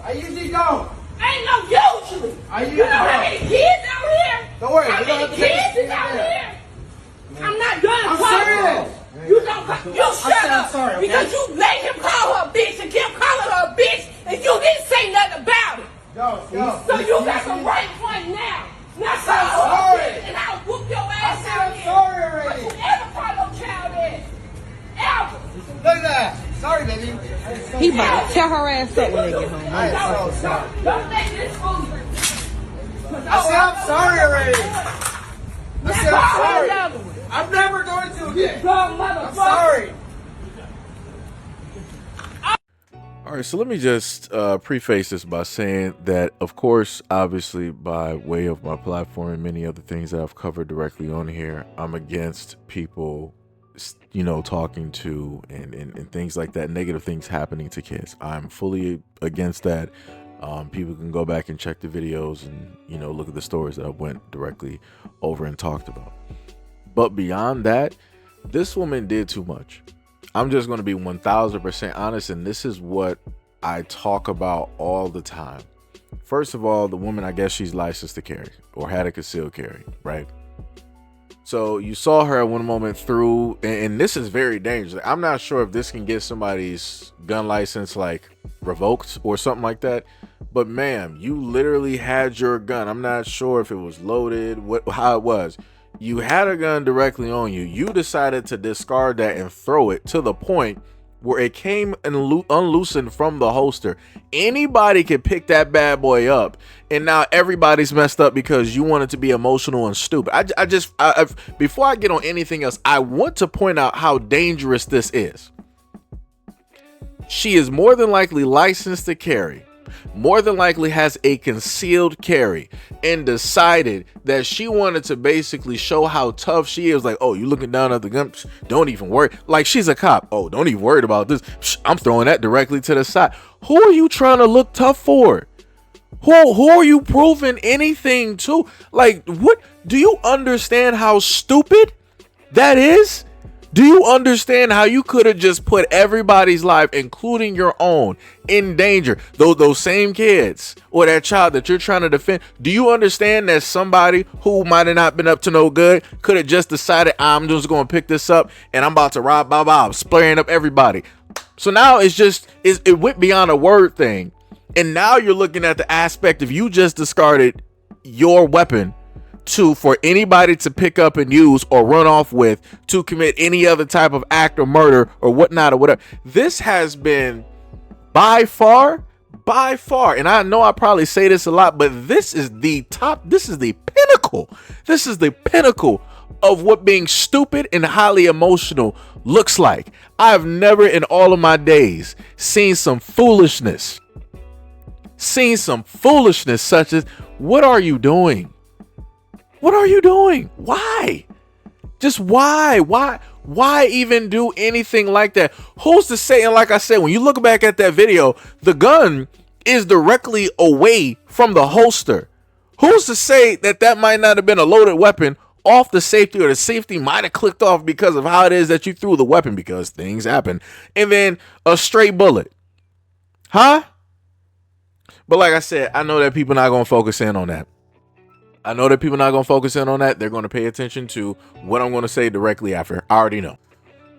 I usually don't. Ain't no usually. You know how many kids out here? Don't worry. How many kids is out here? I'm not done I'm talking. serious. You don't. You shut up. Sorry, okay? Because you made him call her a bitch and kept calling her a bitch, and you didn't say nothing about it. Go. So you got some right point now. Now I'm say sorry. and I'll whoop your ass I out said I'm here. sorry already. But you ever call no child ass? Ever. Look at that. Sorry, baby. He about to tear her ass up when they get home. I am so sorry. Don't make this fool. I said I'm sorry already. I said I'm sorry. Another one. I'm never going to again. Dumb I'm motherfucker. sorry. All right, so let me just preface this by saying that, of course, obviously, by way of my platform and many other things that I've covered directly on here, I'm against people, talking to and things like that, negative things happening to kids. I'm fully against that. People can go back and check the videos and, look at the stories that I went directly over and talked about. But beyond that, this woman did too much. I'm just going to be 1000% honest, and this is what I talk about all the time. First of all, the woman, I guess she's licensed to carry or had a concealed carry, right? So you saw her at one moment through, and this is very dangerous. I'm not sure if this can get somebody's gun license like revoked or something like that. But ma'am, you literally had your gun. I'm not sure if it was loaded, how it was. You had a gun directly on you. You decided to discard that and throw it to the point where it came and unloosened from the holster. Anybody could pick that bad boy up, and now everybody's messed up because you wanted to be emotional and stupid. Before I get on anything else, I want to point out how dangerous this is. She is more than likely licensed to carry, more than likely has a concealed carry, and decided that she wanted to basically show how tough she is. Like, oh, you looking down at the gun? Psh, don't even worry. Like, she's a cop. Oh, don't even worry about this. Psh, I'm throwing that directly to the side. Who are you trying to look tough for? Who are you proving anything to? Like, what? Do you understand how stupid that is? Do you understand how you could have just put everybody's life, including your own, in danger? Those same kids or that child that you're trying to defend. Do you understand that somebody who might have not been up to no good could have just decided, I'm just going to pick this up and I'm about to rob Bob, spraying up everybody? So now it went beyond a word thing. And now you're looking at the aspect of you just discarded your weapon for anybody to pick up and use or run off with to commit any other type of act or murder or whatnot or whatever. This has been by far, and I know I probably say this a lot, but this is the pinnacle. This is the pinnacle of what being stupid and highly emotional looks like. I've never in all of my days seen some foolishness such as, what are you doing? What are you doing? Why? Just why? Why even do anything like that? Who's to say? And like I said, when you look back at that video, the gun is directly away from the holster. Who's to say that might not have been a loaded weapon off the safety, or the safety might have clicked off because of how it is that you threw the weapon, because things happen, and then a stray bullet? Huh? But like I said, I know that people not going to focus in on that. They're going to pay attention to what I'm going to say directly after. I already know.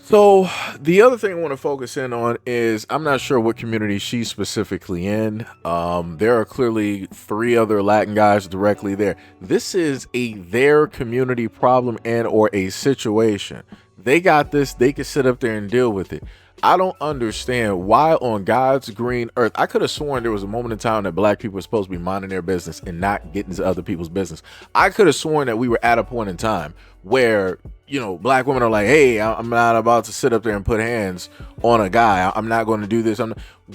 So the other thing I want to focus in on is, I'm not sure what community she's specifically in. There are clearly 3 other Latin guys directly there. This is their community problem and or a situation. They got this. They can sit up there and deal with it. I don't understand why on God's green earth. I could have sworn there was a moment in time that black people were supposed to be minding their business and not getting into other people's business. I could have sworn that we were at a point in time where, black women are like, hey, I'm not about to sit up there and put hands on a guy. I'm not going to do this.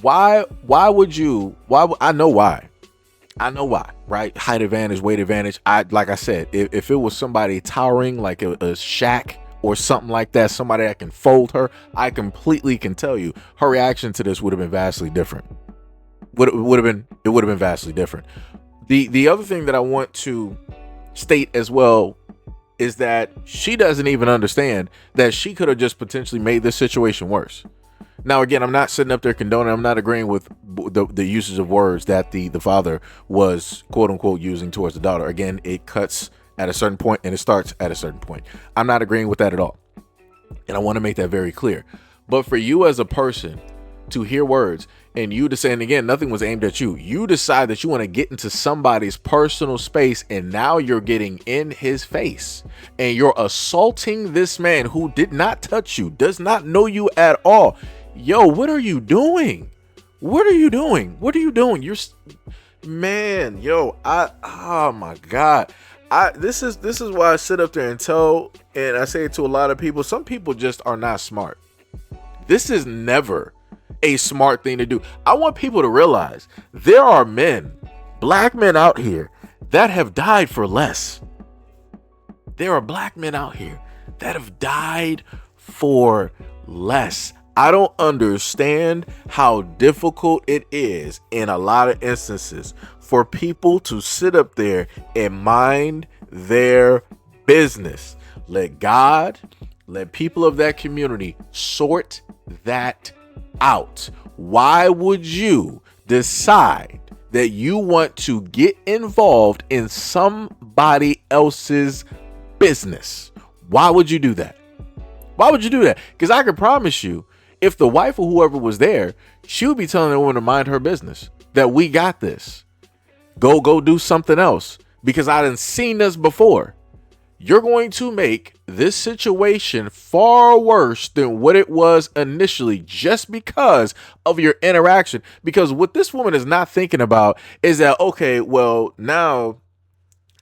Why would you? I know why, right? Height advantage, weight advantage. Like I said, if it was somebody towering, like a Shaq or something like that, somebody that can fold her, I completely can tell you her reaction to this would have been vastly different. It would have been vastly different. The other thing that I want to state as well is that she doesn't even understand that she could have just potentially made this situation worse. Now, again, I'm not sitting up there condoning. I'm not agreeing with the usage of words that the father was, quote unquote, using towards the daughter. Again, it cuts at a certain point and it starts at a certain point. I'm not agreeing with that at all. And I want to make that very clear. But for you as a person to hear words and you to say, and again, nothing was aimed at you. You decide that you want to get into somebody's personal space, and now you're getting in his face and you're assaulting this man who did not touch you, does not know you at all. Yo, what are you doing? What are you doing? What are you doing? Man, yo, oh my God. This is why I sit up there and tell, and I say it to a lot of people, some people just are not smart. This is never a smart thing to do. I want people to realize there are men, black men out here that have died for less. There are black men out here that have died for less. I don't understand how difficult it is in a lot of instances for people to sit up there and mind their business. Let God, let people of that community sort that out. Why would you decide that you want to get involved in somebody else's business? Why would you do that? Why would you do that? Because I can promise you, if the wife or whoever was there, she would be telling the woman to mind her business, that we got this. Go do something else, because I done seen this before. You're going to make this situation far worse than what it was initially, just because of your interaction. Because what this woman is not thinking about is that, okay, well, now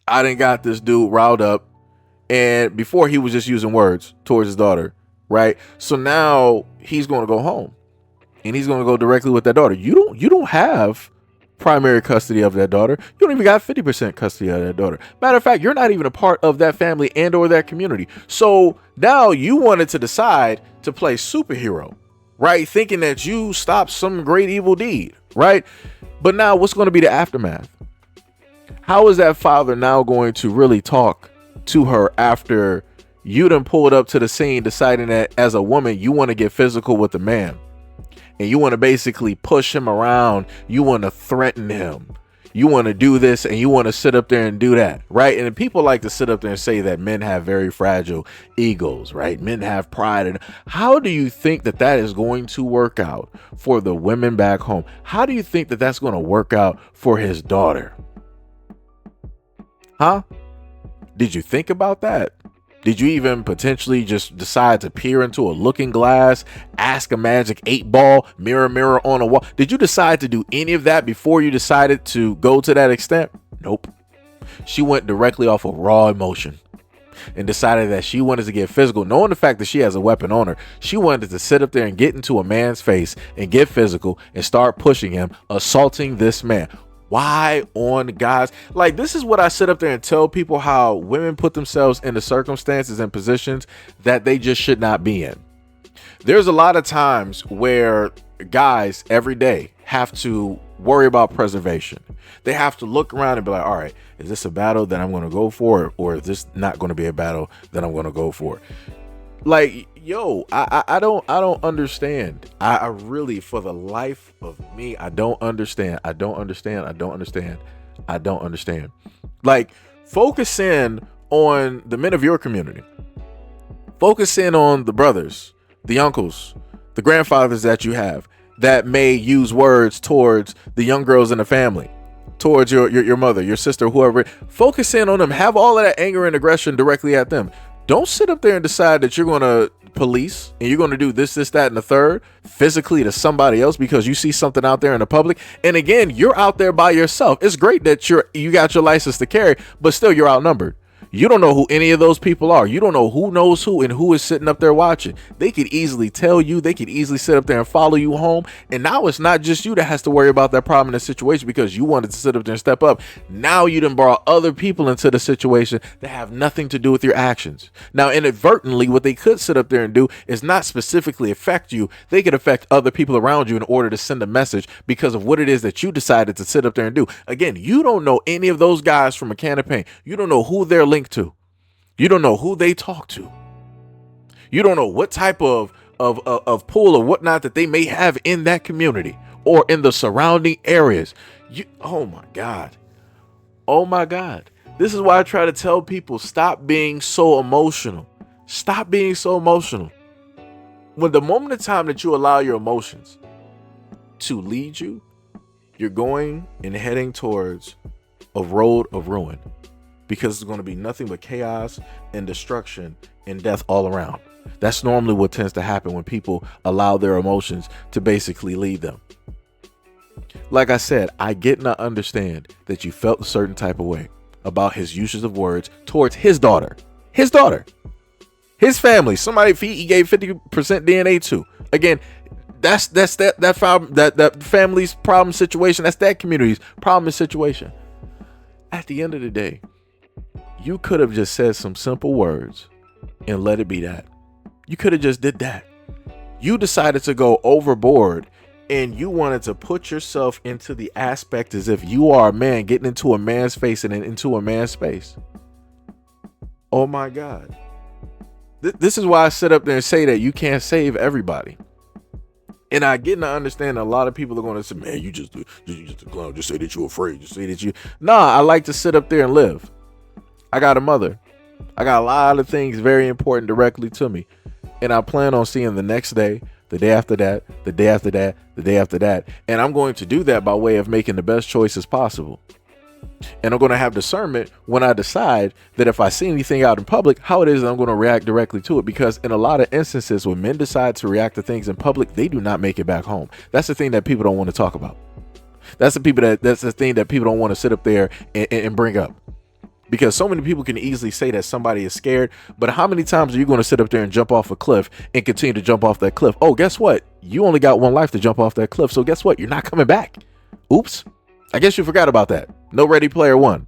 I done got this dude riled up, and before he was just using words towards his daughter, right? So now he's going to go home and he's going to go directly with that daughter. You don't have primary custody of that daughter. You don't even got 50% custody of that daughter. Matter of fact, you're not even a part of that family and or that community. So now you wanted to decide to play superhero, right? Thinking that you stopped some great evil deed, right? But now what's going to be the aftermath? How is that father now going to really talk to her after you done pulled up to the scene, deciding that as a woman, you want to get physical with the man and you want to basically push him around. You want to threaten him. You want to do this and you want to sit up there and do that, right? And people like to sit up there and say that men have very fragile egos, right? Men have pride. And how do you think that that is going to work out for the women back home? How do you think that that's going to work out for his daughter? Huh? Did you think about that? Did you even potentially just decide to peer into a looking glass, ask a magic 8-ball, mirror on a wall? Did you decide to do any of that before you decided to go to that extent? Nope. She went directly off of raw emotion and decided that she wanted to get physical, knowing the fact that she has a weapon on her. She wanted to sit up there and get into a man's face and get physical and start pushing him, assaulting this man. Why on guys? Like, this is what I sit up there and tell people, how women put themselves into circumstances and positions that they just should not be in. There's a lot of times where guys every day have to worry about preservation. They have to look around and be like, all right, is this a battle that I'm going to go for, or is this not going to be a battle that I'm going to go for? Like, yo, I don't understand. I really, for the life of me, I don't understand. I don't understand. Like, focus in on the men of your community. Focus in on the brothers, the uncles, the grandfathers that you have that may use words towards the young girls in the family, towards your mother, your sister, whoever. Focus in on them. Have all of that anger and aggression directly at them. Don't sit up there and decide that you're going to police and you're going to do this, that, and the third physically to somebody else because you see something out there in the public. And again, you're out there by yourself. It's great that you got your license to carry, but still you're outnumbered. You don't know who any of those people are. You don't know who knows who and who is sitting up there watching. They could easily tell you. They could easily sit up there and follow you home. And now it's not just you that has to worry about that problem in the situation because you wanted to sit up there and step up. Now you done brought other people into the situation that have nothing to do with your actions. Now, inadvertently, what they could sit up there and do is not specifically affect you. They could affect other people around you in order to send a message because of what it is that you decided to sit up there and do. Again, you don't know any of those guys from a can of paint. You don't know who they're linked to. You don't know who they talk to. You don't know what type of of pull or whatnot that they may have in that community or in the surrounding areas. Oh my God. Oh my God. This is why I try to tell people, stop being so emotional. Stop being so emotional. When the moment of time that you allow your emotions to lead you, you're going and heading towards a road of ruin, because it's going to be nothing but chaos and destruction and death all around. That's normally what tends to happen when people allow their emotions to basically lead them. Like I said, I get and I understand that you felt a certain type of way about his usage of words towards his daughter, his family, somebody he gave 50% DNA to. Again, that's that family's problem situation. That's that community's problem situation. At the end of the day, you could have just said some simple words and let it be that. You could have just did that. You decided to go overboard and you wanted to put yourself into the aspect as if you are a man getting into a man's face and into a man's space. Oh my God. This is why I sit up there and say that you can't save everybody. And I get and I understand a lot of people are going to say, man, you just a clown. Just say that you're afraid. Just say that you. Nah, I like to sit up there and live. I got a mother. I got a lot of things very important directly to me. And I plan on seeing the next day, the day after that, the day after that, the day after that. And I'm going to do that by way of making the best choices possible. And I'm going to have discernment when I decide that if I see anything out in public, how it is that I'm going to react directly to it. Because in a lot of instances, when men decide to react to things in public, they do not make it back home. That's the thing that people don't want to talk about. That's the thing that people don't want to sit up there and bring up. Because so many people can easily say that somebody is scared, but how many times are you going to sit up there and jump off a cliff and continue to jump off that cliff? Oh, guess what? You only got one life to jump off that cliff. So guess what? You're not coming back. Oops. I guess you forgot about that. No Ready Player One.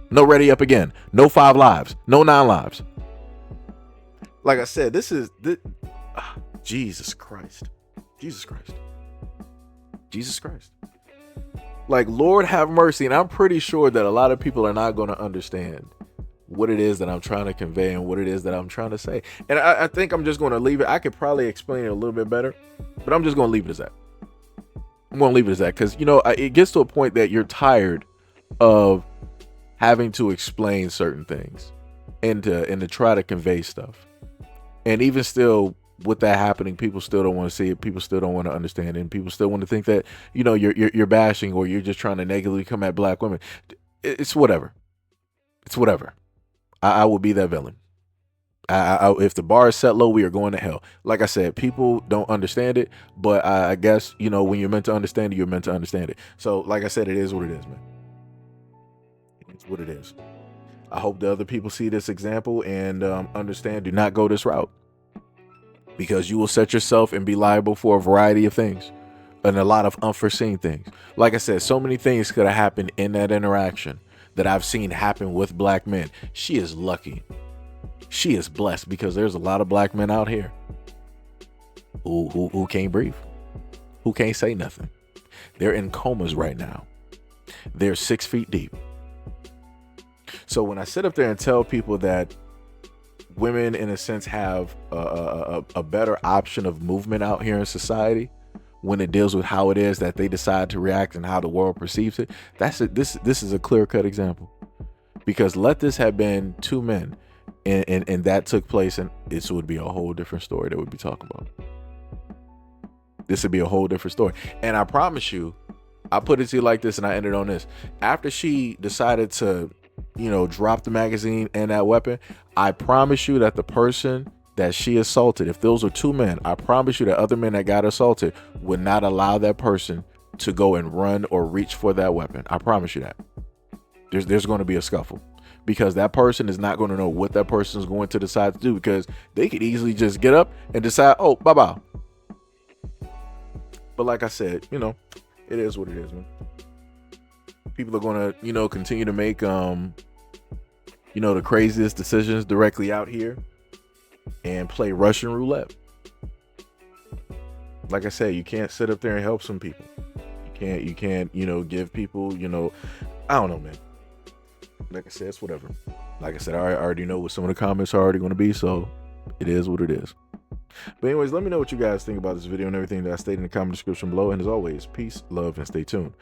No Ready Up Again. No 5 lives. No 9 lives. Like I said, Jesus Christ. Jesus Christ. Jesus Christ. Like, Lord have mercy. And I'm pretty sure that a lot of people are not going to understand what it is that I'm trying to convey and what it is that I'm trying to say. And I think I'm just going to leave it. I could probably explain it a little bit better, but I'm just going to leave it as that. I'm going to leave it as that because, it gets to a point that you're tired of having to explain certain things and to try to convey stuff. And even still, with that happening, people still don't want to see it. People still don't want to understand it. And people still want to think that, you're bashing or you're just trying to negatively come at black women. It's whatever. It's whatever. I will be that villain. If the bar is set low, we are going to hell. Like I said, people don't understand it, but I guess, when you're meant to understand it, you're meant to understand it. So like I said, it is what it is, man. It's what it is. I hope the other people see this example and understand, do not go this route. Because you will set yourself and be liable for a variety of things and a lot of unforeseen things. Like I said, so many things could have happened in that interaction that I've seen happen with black men. She is lucky. She is blessed because there's a lot of black men out here who can't breathe, who can't say nothing. They're in comas right now. They're 6 feet deep. So when I sit up there and tell people that women, in a sense, have a better option of movement out here in society when it deals with how it is that they decide to react and how the world perceives it, this is a clear-cut example. Because let this have been 2 men and that took place, and this would be a whole different story that we'd be talking about. This would be a whole different story. And I promise you, I put it to you like this and I ended on this. After she decided to drop the magazine and that weapon, I promise you that the person that she assaulted, if those are 2 men, I promise you that other men that got assaulted would not allow that person to go and run or reach for that weapon. I promise you that. There's going to be a scuffle because that person is not going to know what that person is going to decide to do, because they could easily just get up and decide, oh, bye-bye. But like I said, it is what it is, man. People are going to, continue to make, the craziest decisions directly out here and play Russian roulette. Like I said, you can't sit up there and help some people. You can't, give people, I don't know, man. Like I said, it's whatever. Like I said, I already know what some of the comments are already going to be, so it is what it is. But anyways, let me know what you guys think about this video and everything that I stated in the comment description below. And as always, peace, love, and stay tuned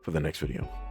for the next video.